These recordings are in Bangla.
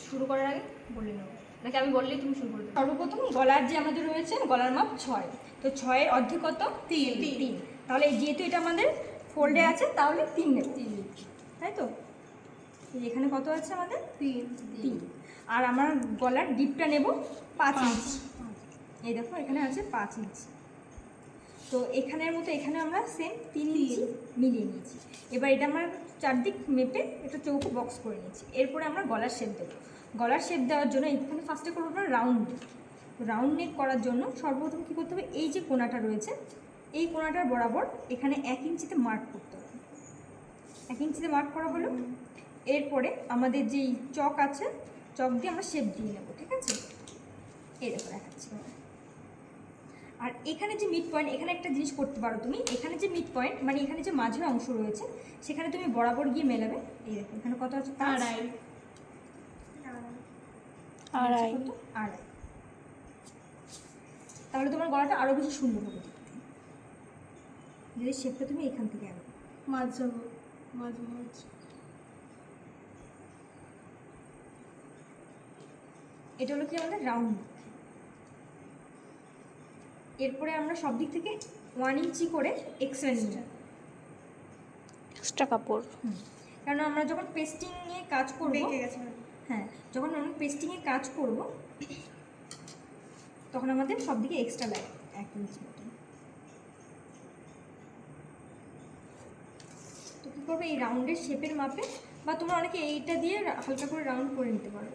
শুরু করার আগে বলে নেবো নাকি আমি বললেই তুমি শুরু করবে? সর্বপ্রথম গলার যে আমাদের রয়েছে গলার মাপ 6, তো 6-এর অর্ধেক কত? 3। তাহলে যেহেতু এটা আমাদের ফোল্ডে আছে তাহলে 3 নেব, তাই তো? এখানে কত আছে আমাদের? 3। আর আমার গলার ডিপটা নেব 5 ইঞ্চি। এই দেখো এখানে আছে 5 ইঞ্চি, তো এখানের মতো এখানে আমরা সেম 3 ইঞ্চি মিলিয়ে নিয়েছি। এবার এটা আমরা চারদিক মেপে একটা চৌকো বক্স করে নিয়েছি। এরপরে আমরা গলার শেপ দেবো। গলার শেপ দেওয়ার জন্য এখানে ফার্স্টে করবো আমরা রাউন্ড নেক। রাউন্ড নেক করার জন্য সর্বপ্রথম কী করতে হবে, এই যে কোণাটা রয়েছে এই কোণাটার বরাবর এখানে 1 ইঞ্চিতে মার্ক করতে হবে। 1 ইঞ্চিতে মার্ক করা হলো। এরপরে আমাদের যেই চক আছে চক দিয়ে আমরা শেপ দিয়ে নেব, ঠিক আছে? এই দেখো দেখাচ্ছি। আর এখানে যে মিড পয়েন্ট, এখানে একটা জিনিস করতে পারো তুমি, এখানে যে মিড পয়েন্ট মানে এখানে যে মাঝের অংশ রয়েছে সেখানে তুমি বরাবর গিয়ে মেলাবে। এই দেখো এখানে কত আছে? 2.5। তাহলে তোমার গলাটা আরও বেশি সুন্দর হবে দেখতে। যদি শেপটা তুমি এখান থেকে আনো মাঝ যাবো, মাঝ এটা হলো কি আমাদের রাউন্ড। এরপরে আমরা সব দিক থেকে 1 ইঞ্চি করে এক্সট্রা নিয়ে যাব, এক্সট্রা কাপড়। কারণ আমরা যখন পেস্টিংয়ে কাজ করব, হ্যাঁ যখন আমরা পেস্টিংয়ে কাজ করব তখন আমাদের সব দিকে এক্সট্রা লাগে 1 ইঞ্চি মতো। তো কী করবে, এই রাউন্ডের শেপের মাপে বা তোমরা অনেকে এইটা দিয়ে হালকা করে রাউন্ড করে নিতে পারো।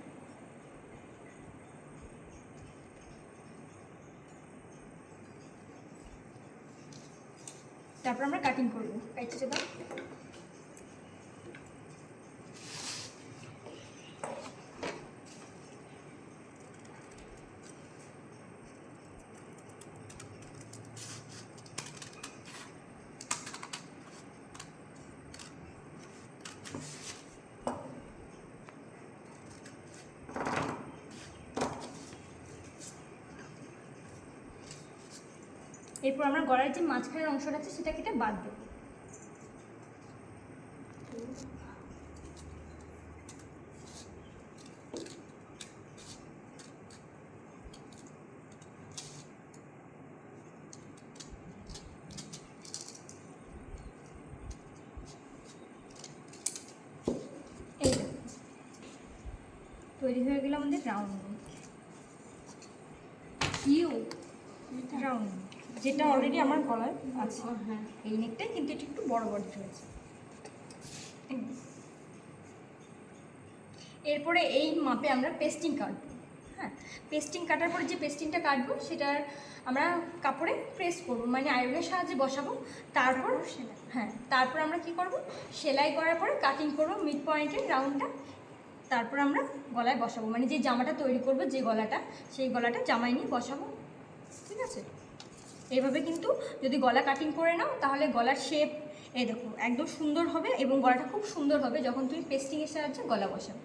তারপর আমরা কাটিং করবো। কাটছে দাও। এরপর আমরা গলার যে মাঝখানের অংশটা আছে সেটা কেটে বাদ দেবো। এই তৈরি হয়ে গেল আমাদের রাউন্ড রাউন্ড, যেটা অলরেডি আমার গলায় আছে। হ্যাঁ এই নেকটাই কিন্তু এটা একটু বড় বড় হয়েছে। এরপরে এই মাপে আমরা পেস্টিং কাটবো। হ্যাঁ পেস্টিং কাটার পরে যে পেস্টিংটা কাটবো সেটার আমরা কাপড়ে প্রেস করবো, মানে আয়রনের সাহায্যে বসাবো। তারপর হ্যাঁ তারপর আমরা কি করব, সেলাই করার পরে কাটিং করবো মিড পয়েন্টের রাউন্ডটা। তারপর আমরা গলায় বসাবো, মানে যে জামাটা তৈরি করবো যে গলাটা, সেই গলাটা জামায় নিয়ে বসাবো, ঠিক আছে? এইভাবে কিন্তু যদি গলা কাটিং করে নাও তাহলে গলার শেপ এই দেখো একদম সুন্দর হবে এবং গলাটা খুব সুন্দর হবে যখন তুমি পেস্টিংয়ের সাহায্যে গলা বসাবে।